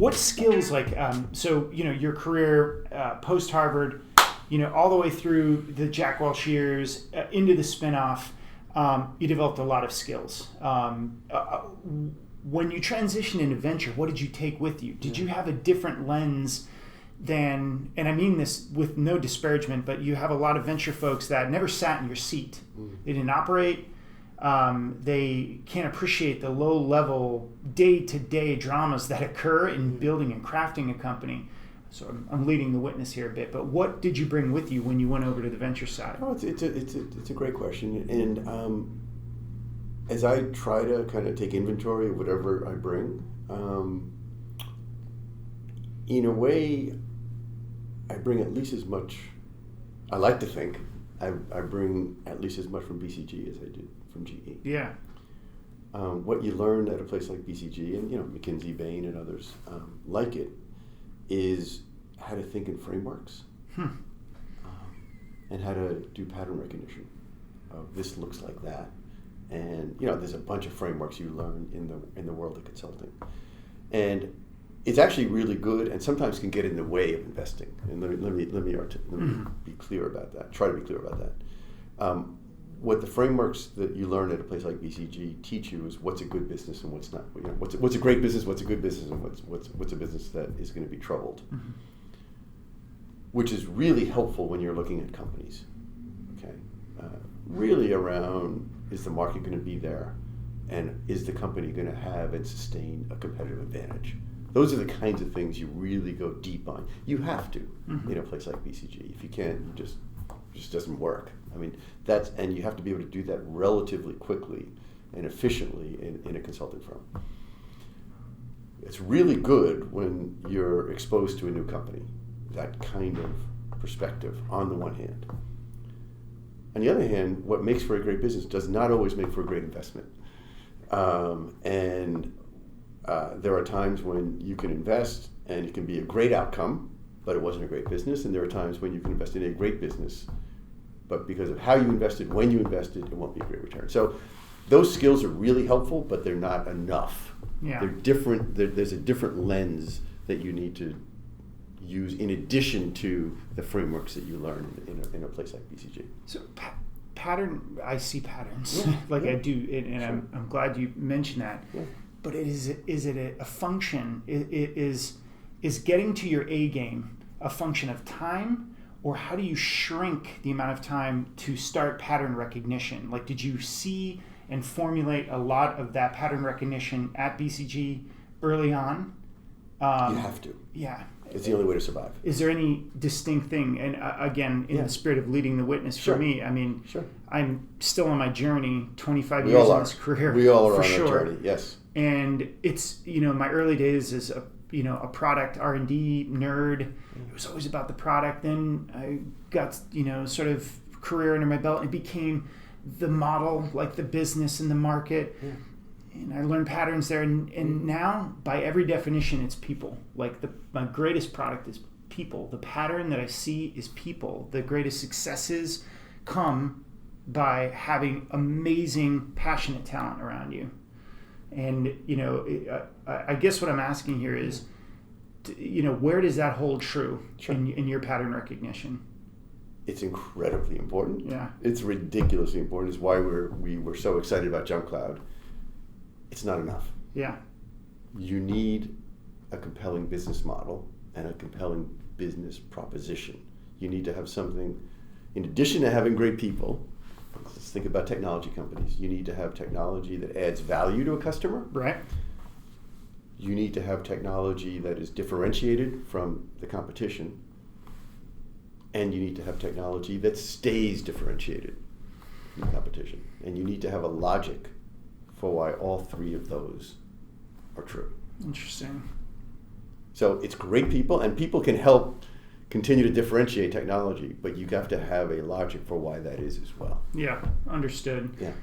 What skills, your career post Harvard, all the way through the Jack Welch years, into the spinoff, you developed a lot of skills. When you transitioned into venture, what did you take with you? Did you have a different lens than, and I mean this with no disparagement, but you have a lot of venture folks that never sat in your seat. They didn't operate. They can't appreciate the low-level, day-to-day dramas that occur in building and crafting a company. So I'm leading the witness here a bit, but what did you bring with you when you went over to the venture side? Oh, it's a great question, and as I try to kind of take inventory of whatever I bring, in a way, I bring at least as much. I like to think I bring at least as much from BCG as I did from GE. Yeah. What you learn at a place like BCG and McKinsey, Bain, and others like it is how to think in frameworks and how to do pattern recognition of this looks like that. And there's a bunch of frameworks you learn in the world of consulting, and it's actually really good and sometimes can get in the way of investing. And let me be clear about that. Try to be clear about that. What the frameworks that you learn at a place like BCG teach you is what's a good business and what's not. What's a great business, what's a good business, and what's a business that is going to be troubled. Which is really helpful when you're looking at companies. Okay, really around, is the market going to be there, and is the company going to have and sustain a competitive advantage? Those are the kinds of things you really go deep on. You have to in a place like BCG. If you can't, it just doesn't work. I mean, and you have to be able to do that relatively quickly and efficiently in a consulting firm. It's really good when you're exposed to a new company, that kind of perspective on the one hand. On the other hand, what makes for a great business does not always make for a great investment. There are times when you can invest and it can be a great outcome, but it wasn't a great business. And there are times when you can invest in a great business, but because of how you invested, when you invested, it won't be a great return. So those skills are really helpful, but they're not enough. Yeah. They're different. There's a different lens that you need to use in addition to the frameworks that you learn in a place like BCG. So pattern, I see patterns Yeah. I do, and Sure. I'm glad you mentioned that. Yeah. But is it a function? Is getting to your A game a function of time, or how do you shrink the amount of time to start pattern recognition? Like, did you see and formulate a lot of that pattern recognition at BCG early on? You have to. Yeah. It's the only way to survive. Is there any distinct thing? And again, in the spirit of leading the witness, for me, I mean, I'm still on my journey, 25 years in this career. We all are for on sure. our journey, yes. And it's, my early days as a product R&D nerd, it was always about the product. Then I got, sort of career under my belt, and it became the model, like the business and the market. Yeah. And I learned patterns there, and now, by every definition, it's people. Like my greatest product is people. The pattern that I see is people. The greatest successes come by having amazing, passionate talent around you. And I guess what I'm asking here is, where does that hold true in your pattern recognition? It's incredibly important. Yeah, it's ridiculously important. It's why we were so excited about JumpCloud. It's not enough. Yeah. You need a compelling business model and a compelling business proposition. You need to have something, in addition to having great people, let's think about technology companies. You need to have technology that adds value to a customer. Right. You need to have technology that is differentiated from the competition. And you need to have technology that stays differentiated from the competition. And you need to have a logic for why all three of those are true. Interesting. So it's great people, and people can help continue to differentiate technology, but you have to have a logic for why that is as well. Yeah, understood. Yeah.